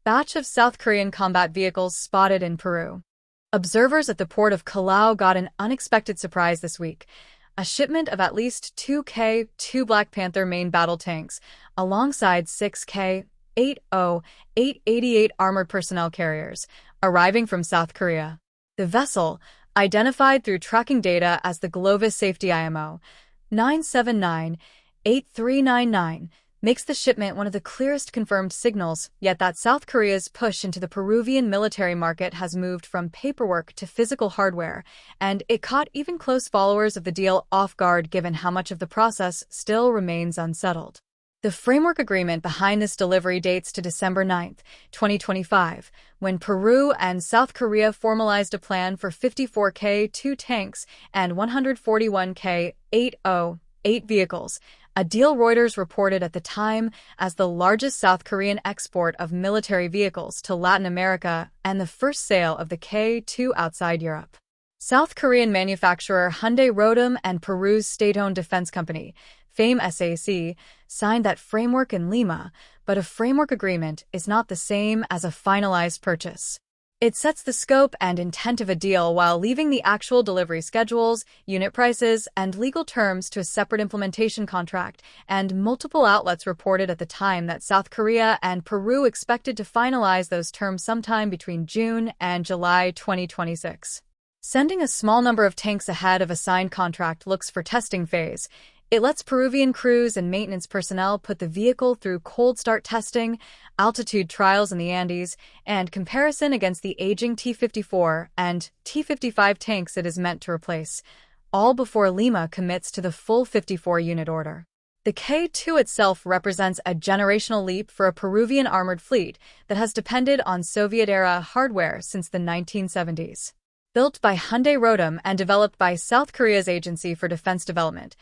Batch of South Korean combat vehicles spotted in Peru. Observers at the port of Callao got an unexpected surprise this week. A shipment of at least 2 K2 Black Panther main battle tanks, alongside 6 K-80888 armored personnel carriers, arriving from South Korea. The vessel, identified through tracking data as the GLOVIS SAFETY IMO 979-8399, makes the shipment one of the clearest confirmed signals, yet that South Korea's push into the Peruvian military market has moved from paperwork to physical hardware, and it caught even close followers of the deal off guard given how much of the process still remains unsettled. The framework agreement behind this delivery dates to December 9, 2025, when Peru and South Korea formalized a plan for 54 K2 tanks and 141 K-808 vehicles, a deal Reuters reported at the time as the largest South Korean export of military vehicles to Latin America and the first sale of the K2 outside Europe. South Korean manufacturer Hyundai Rotem and Peru's state-owned defense company, FAME SAC, signed that framework in Lima, but a framework agreement is not the same as a finalized purchase. It sets the scope and intent of a deal while leaving the actual delivery schedules, unit prices, and legal terms to a separate implementation contract, and multiple outlets reported at the time that South Korea and Peru expected to finalize those terms sometime between June and July 2026. Sending a small number of tanks ahead of a signed contract looks for testing phase. It lets Peruvian crews and maintenance personnel put the vehicle through cold start testing, altitude trials in the Andes, and comparison against the aging T-54 and T-55 tanks it is meant to replace, all before Lima commits to the full 54-unit order. The K2 itself represents a generational leap for a Peruvian armored fleet that has depended on Soviet-era hardware since the 1970s. Built by Hyundai Rotem and developed by South Korea's Agency for Defense Development,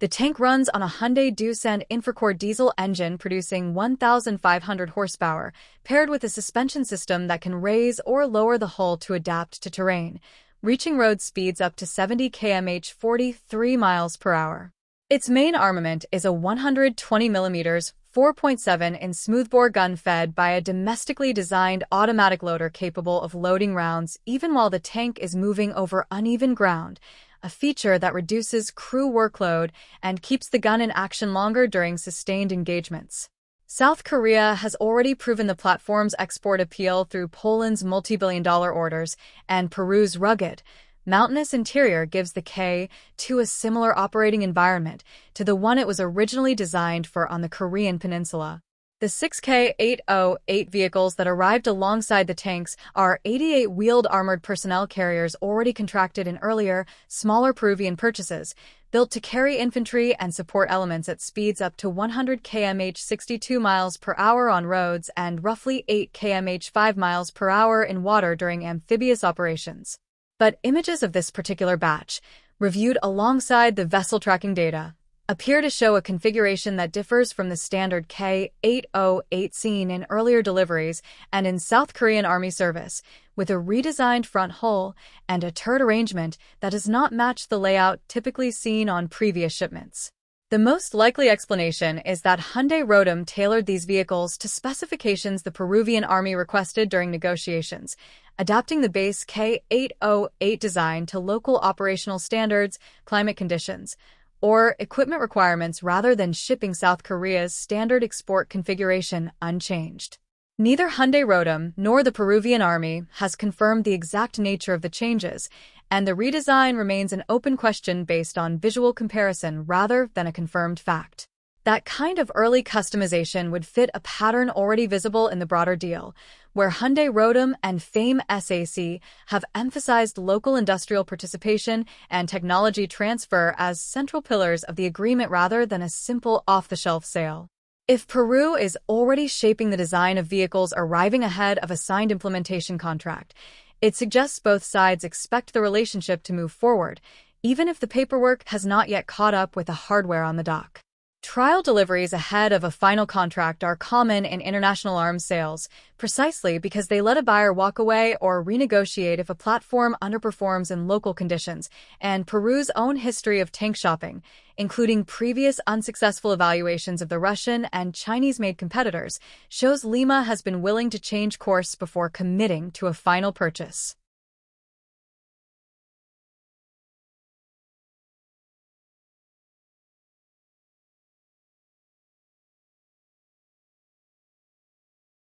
the tank runs on a Hyundai Doosan Infracore diesel engine producing 1,500 horsepower, paired with a suspension system that can raise or lower the hull to adapt to terrain, reaching road speeds up to 70 km/h 43 miles per hour. Its main armament is a 120mm 4.7-inch smoothbore gun fed by a domestically designed automatic loader capable of loading rounds even while the tank is moving over uneven ground, a feature that reduces crew workload and keeps the gun in action longer during sustained engagements. South Korea has already proven the platform's export appeal through Poland's multi-billion-dollar orders, and Peru's rugged, mountainous interior gives the K2 a similar operating environment to the one it was originally designed for on the Korean peninsula. The 6 K-808 vehicles that arrived alongside the tanks are 88-wheeled armored personnel carriers already contracted in earlier, smaller Peruvian purchases, built to carry infantry and support elements at speeds up to 100 km/h 62 miles per hour on roads and roughly 8 km/h 5 miles per hour in water during amphibious operations. But images of this particular batch, reviewed alongside the vessel tracking data, appear to show a configuration that differs from the standard K-808 seen in earlier deliveries and in South Korean Army service, with a redesigned front hull and a turret arrangement that does not match the layout typically seen on previous shipments. The most likely explanation is that Hyundai Rotem tailored these vehicles to specifications the Peruvian Army requested during negotiations, adapting the base K-808 design to local operational standards, climate conditions, or equipment requirements rather than shipping South Korea's standard export configuration unchanged. Neither Hyundai Rotem nor the Peruvian Army has confirmed the exact nature of the changes, and the redesign remains an open question based on visual comparison rather than a confirmed fact. That kind of early customization would fit a pattern already visible in the broader deal, where Hyundai Rotem and FAME SAC have emphasized local industrial participation and technology transfer as central pillars of the agreement rather than a simple off-the-shelf sale. If Peru is already shaping the design of vehicles arriving ahead of a signed implementation contract, it suggests both sides expect the relationship to move forward, even if the paperwork has not yet caught up with the hardware on the dock. Trial deliveries ahead of a final contract are common in international arms sales, precisely because they let a buyer walk away or renegotiate if a platform underperforms in local conditions, and Peru's own history of tank shopping, including previous unsuccessful evaluations of the Russian and Chinese-made competitors, shows Lima has been willing to change course before committing to a final purchase.